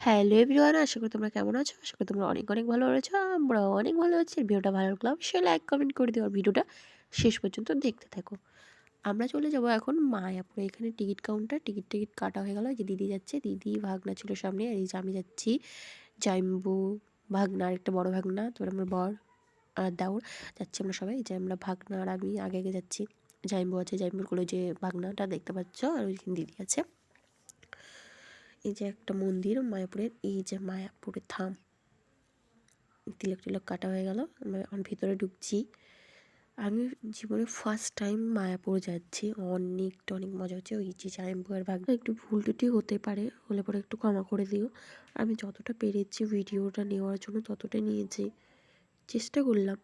Hello everyone, আশা করি তোমরা কেমন আছো? আশা করি তোমরা অনেক অনেক ভালো রয়েছো। আমরাও অনেক ভালো আছি। ভিডিওটা ভালো লাগলে অবশ্যই লাইক কমেন্ট করে দিও আর ভিডিওটা শেষ পর্যন্ত দেখতে থাকো। আমরা চলে যাব এখন মায়াপুরে। এখানে টিকিট কাউন্টার, টিকিট কাটা হয়ে গেল। এই যে দিদি যাচ্ছে, দিদি ভাগনা ছিল সামনে, আর এই যে আমি যাচ্ছি। জাইম্বু ভাগনা, আর একটা বড় ভাগনা, তারপর আমার বর আর দেওর যাচ্ছি আমরা সবাই। এই যে আমরা ভাগনা আর আমি আগে আগে যাচ্ছি। জাইম্বু আছে, জাইম্বুর কোলে যে ভাগনাটা দেখতে পাচ্ছ, আর ওইখানে দিদি আছে। এই যে একটা মন্দির মায়াপুরের, এই যে মায়াপুরের থাম। তিলক টিলক কাটা হয়ে গেল, আমরা এখন ভিতরে ঢুকছি। আমি জীবনে ফার্স্ট টাইম মায়াপুর যাচ্ছি, অনেকটা অনেক মজা হচ্ছে। ওই যে জাইম্বুয়ার ভাগ একটু ভুল টুটি হতে পারে, হলে পরে একটু ক্ষমা করে দিও। আমি যতটা পেরেছি ভিডিওটা নেওয়ার জন্য ততটাই নিয়েছি, চেষ্টা করলাম।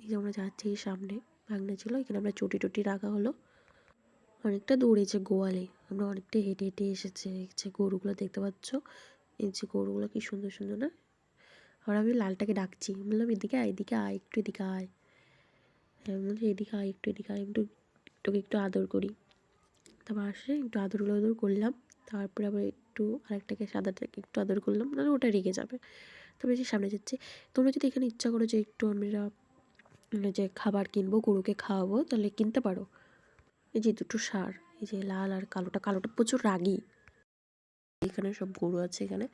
এই যে আমরা যাচ্ছি, সামনে ভাগনা ছিল, এখানে আমরা চটি টটি রাখা হলো। অনেকটা দৌড়েছে গোয়ালে, আমরা অনেকটা হেঁটে হেঁটে এসেছে। এই যে গরুগুলো দেখতে পাচ্ছ, এই যে গরুগুলো কি সুন্দর সুন্দর না। আর আমি লালটাকে ডাকছি, বললাম এদিকে আয়, এদিকে আয়, একটু এদিকে আয়। হ্যাঁ, বলছি এদিকে আয়, একটু এদিকে আয়, একটু একটু আদর করি। তারপর আসে একটু আদর আদর করলাম। তারপরে আবার একটু আরেকটাকে সাদাটাকে একটু আদর করলাম, নাহলে ওটা রেগে যাবে। তবে যে সামনে যাচ্ছে, তোমরা যদি এখানে ইচ্ছা করো যে একটু আমরা যে খাবার কিনবো, গরুকে খাওয়াবো, তাহলে কিনতে পারো। এই যে দুটো ষাঁড়, এই যে লাল আর কালোটা, কালোটা প্রচুর রাগী। এখানে সব গরু আছে এখানে।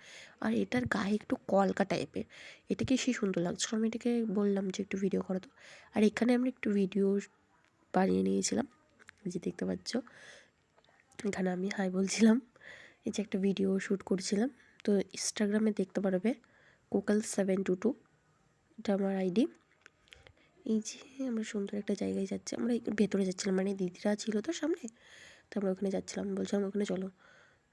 আর এটার গায়ে একটু কলকা টাইপের, এটাকে সেই সুন্দর লাগছিল। আমি এটাকে বললাম যে একটু ভিডিও করো তো। আর এখানে আমরা একটু ভিডিও বানিয়ে নিয়েছিলাম, এই যে দেখতে পাচ্ছ। এখানে আমি হাই বলছিলাম, এই যে একটা ভিডিও শ্যুট করছিলাম। তো ইনস্টাগ্রামে দেখতে পারবে, কোকাল722, এটা আমার আইডি। এই যে আমরা সুন্দর একটা জায়গায় যাচ্ছি, আমরা ভেতরে যাচ্ছিলাম, মানে দিদিরা ছিল তো সামনে, তো আমরা ওখানে যাচ্ছিলাম। বলছিলাম ওখানে চলো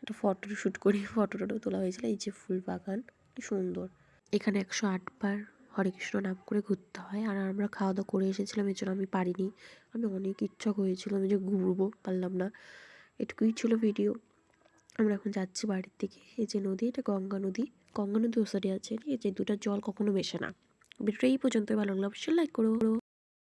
একটা ফটো শ্যুট করি, ফটো টটো তোলা হয়েছিল। এই যে ফুল বাগান, কি সুন্দর। এখানে 108 বার হরে কৃষ্ণ নাম করে ঘুরতে হয়। আর আমরা খাওয়া দাওয়া করে এসেছিলাম, এর জন্য আমি পারিনি। আমি অনেক ইচ্ছা হয়েছিল আমি যে ঘুরবো, পারলাম না। এটুকুই ছিল ভিডিও। আমরা এখন যাচ্ছি বাড়ির দিকে। এই যে নদী, এটা গঙ্গা নদী। গঙ্গা নদী ও সাইডে আছে, এই যে দুটার জল কখনো মেশে না। ভিডিওটা এই পর্যন্তই, ভালো লাগলো অবশ্যই লাইক করো।